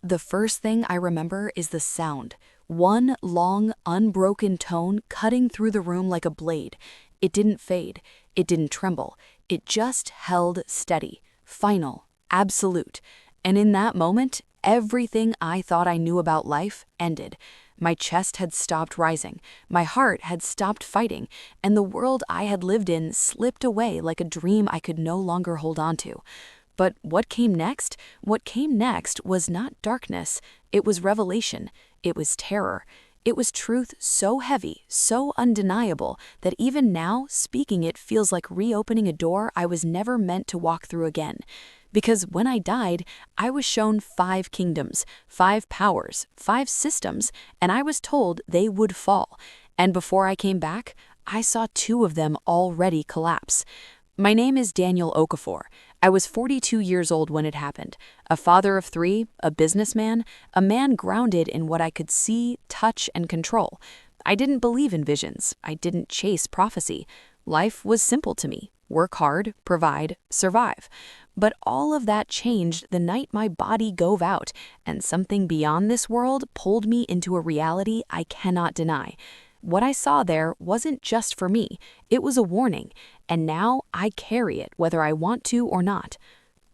The first thing I remember is the sound. One long, unbroken tone cutting through the room like a blade. It didn't fade. It didn't tremble. It just held steady, final, absolute. And in that moment, everything I thought I knew about life ended. My chest had stopped rising, my heart had stopped fighting, and the world I had lived in slipped away like a dream I could no longer hold on to. But what came next? What came next was not darkness. It was revelation. It was terror. It was truth so heavy, so undeniable, that even now, speaking it feels like reopening a door I was never meant to walk through again. Because when I died, I was shown 5 kingdoms, 5 powers, 5 systems, and I was told they would fall. And before I came back, I saw 2 of them already collapse. My name is Daniel Okafor. I was 42 years old when it happened. A father of 3, a businessman, a man grounded in what I could see, touch, and control. I didn't believe in visions. I didn't chase prophecy. Life was simple to me. Work hard, provide, survive. But all of that changed the night my body gave out, and something beyond this world pulled me into a reality I cannot deny. What I saw there wasn't just for me, it was a warning, and now I carry it whether I want to or not.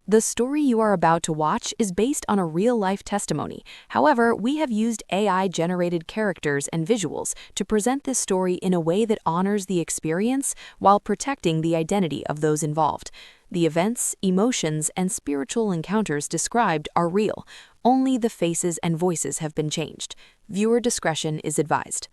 The story you are about to watch is based on a real-life testimony. However, we have used AI-generated characters and visuals to present this story in a way that honors the experience while protecting the identity of those involved. The events, emotions, and spiritual encounters described are real. Only the faces and voices have been changed. Viewer discretion is advised.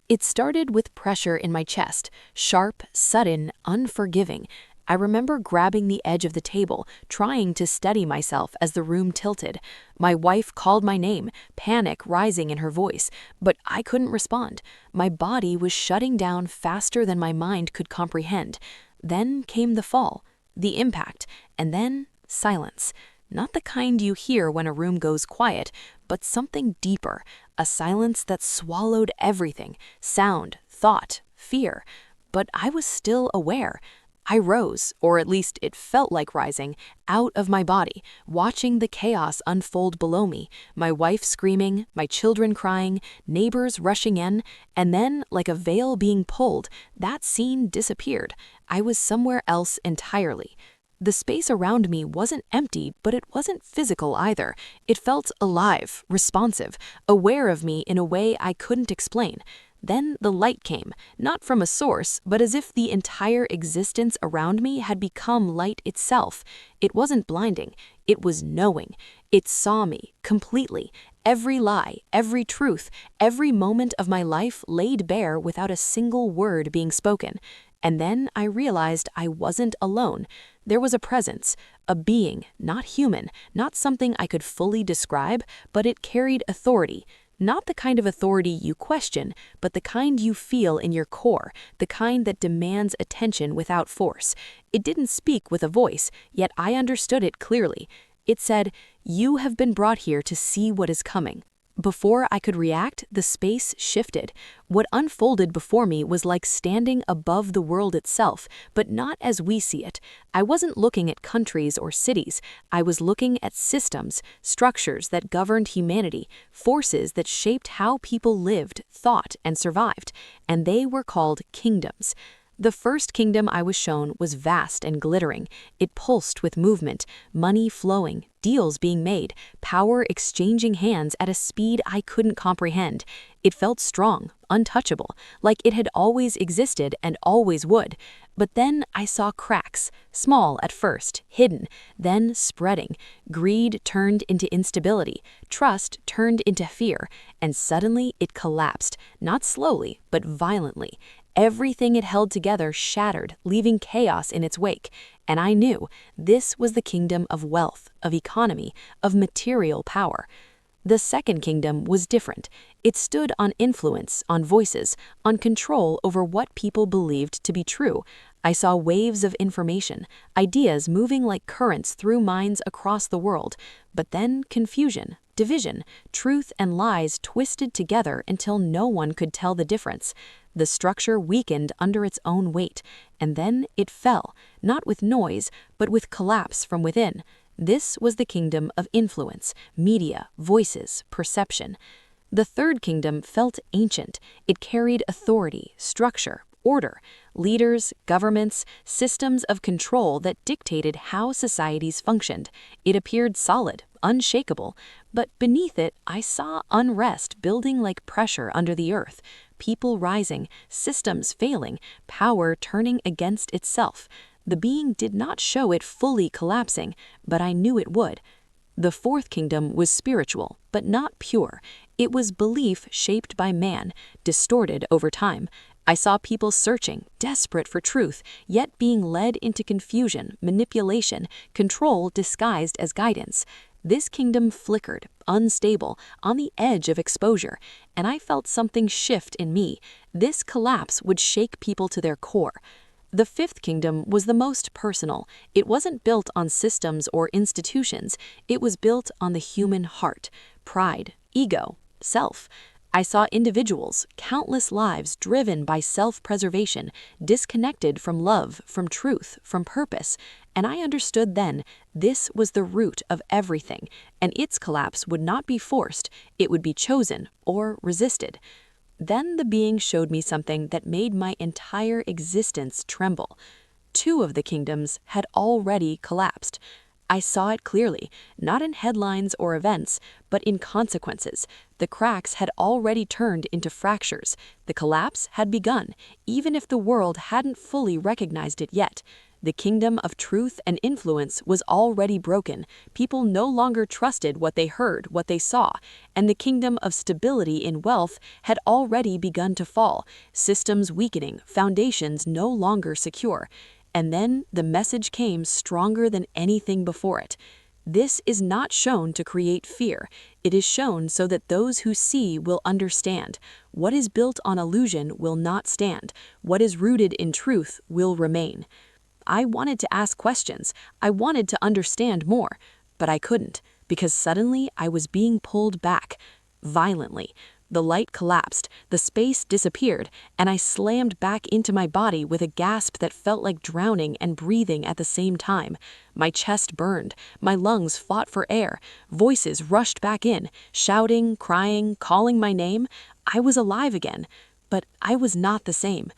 It started with pressure in my chest, sharp, sudden, unforgiving. I remember grabbing the edge of the table, trying to steady myself as the room tilted. My wife called my name, panic rising in her voice, but I couldn't respond. My body was shutting down faster than my mind could comprehend. Then came the fall, the impact, and then silence. Not the kind you hear when a room goes quiet, but something deeper, a silence that swallowed everything, sound, thought, fear. But I was still aware. I rose, or at least it felt like rising, out of my body, watching the chaos unfold below me, my wife screaming, my children crying, neighbors rushing in, and then, like a veil being pulled, that scene disappeared. I was somewhere else entirely. The space around me wasn't empty, but it wasn't physical either. It felt alive, responsive, aware of me in a way I couldn't explain. Then the light came, not from a source, but as if the entire existence around me had become light itself. It wasn't blinding, it was knowing. It saw me, completely. Every lie, every truth, every moment of my life laid bare without a single word being spoken. And then I realized I wasn't alone. There was a presence, a being, not human, not something I could fully describe, but it carried authority. Not the kind of authority you question, but the kind you feel in your core, the kind that demands attention without force. It didn't speak with a voice, yet I understood it clearly. It said, "You have been brought here to see what is coming." Before I could react, the space shifted. What unfolded before me was like standing above the world itself, but not as we see it. I wasn't looking at countries or cities. I was looking at systems, structures that governed humanity, forces that shaped how people lived, thought, and survived. And they were called kingdoms. The first kingdom I was shown was vast and glittering. It pulsed with movement, money flowing, deals being made, power exchanging hands at a speed I couldn't comprehend. It felt strong, untouchable, like it had always existed and always would. But then I saw cracks, small at first, hidden, then spreading. Greed turned into instability, trust turned into fear, and suddenly it collapsed, not slowly, but violently. Everything it held together shattered, leaving chaos in its wake. And I knew this was the kingdom of wealth, of economy, of material power. The second kingdom was different. It stood on influence, on voices, on control over what people believed to be true. I saw waves of information, ideas moving like currents through minds across the world. But then confusion, division, truth and lies twisted together until no one could tell the difference. The structure weakened under its own weight, and then it fell, not with noise, but with collapse from within. This was the kingdom of influence, media, voices, perception. The third kingdom felt ancient. It carried authority, structure, order, leaders, governments, systems of control that dictated how societies functioned. It appeared solid, unshakable, but beneath it I saw unrest building like pressure under the earth, people rising, systems failing, power turning against itself. The being did not show it fully collapsing, but I knew it would. The fourth kingdom was spiritual, but not pure. It was belief shaped by man, distorted over time. I saw people searching, desperate for truth, yet being led into confusion, manipulation, control disguised as guidance. This kingdom flickered, unstable, on the edge of exposure, and I felt something shift in me. This collapse would shake people to their core. The fifth kingdom was the most personal. It wasn't built on systems or institutions. It was built on the human heart, pride, ego, self. I saw individuals, countless lives driven by self-preservation, disconnected from love, from truth, from purpose. And I understood then this was the root of everything, and its collapse would not be forced, it would be chosen or resisted. Then the being showed me something that made my entire existence tremble. Two of the kingdoms had already collapsed. I saw it clearly, not in headlines or events, but in consequences. The cracks had already turned into fractures. The collapse had begun, even if the world hadn't fully recognized it yet. The kingdom of truth and influence was already broken. People no longer trusted what they heard, what they saw. And the kingdom of stability in wealth had already begun to fall, systems weakening, foundations no longer secure. And then the message came stronger than anything before it. This is not shown to create fear. It is shown so that those who see will understand. What is built on illusion will not stand. What is rooted in truth will remain. I wanted to ask questions. I wanted to understand more, but I couldn't, because suddenly I was being pulled back, violently. The light collapsed, the space disappeared, and I slammed back into my body with a gasp that felt like drowning and breathing at the same time. My chest burned, my lungs fought for air, voices rushed back in, shouting, crying, calling my name. I was alive again, but I was not the same.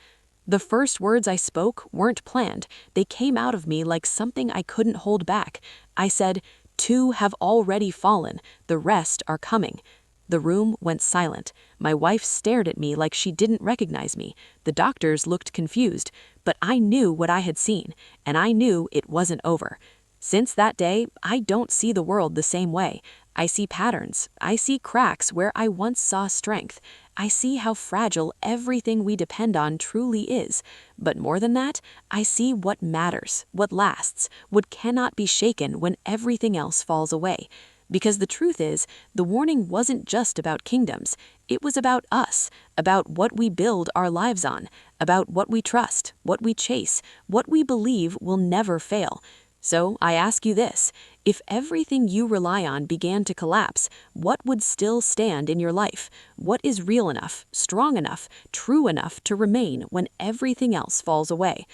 The first words I spoke weren't planned. They came out of me like something I couldn't hold back. I said, "Two have already fallen. The rest are coming." The room went silent. My wife stared at me like she didn't recognize me. The doctors looked confused, but I knew what I had seen, and I knew it wasn't over. Since that day, I don't see the world the same way. I see patterns. I see cracks where I once saw strength. I see how fragile everything we depend on truly is. But more than that, I see what matters, what lasts, what cannot be shaken when everything else falls away. Because the truth is, the warning wasn't just about kingdoms. It was about us, about what we build our lives on, about what we trust, what we chase, what we believe will never fail. So I ask you this, if everything you rely on began to collapse, what would still stand in your life? What is real enough, strong enough, true enough to remain when everything else falls away?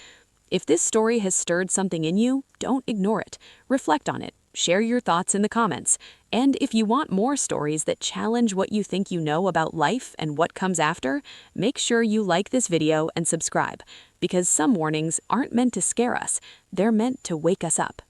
If this story has stirred something in you, don't ignore it. Reflect on it. Share your thoughts in the comments. And if you want more stories that challenge what you think you know about life and what comes after, make sure you like this video and subscribe, because some warnings aren't meant to scare us, they're meant to wake us up.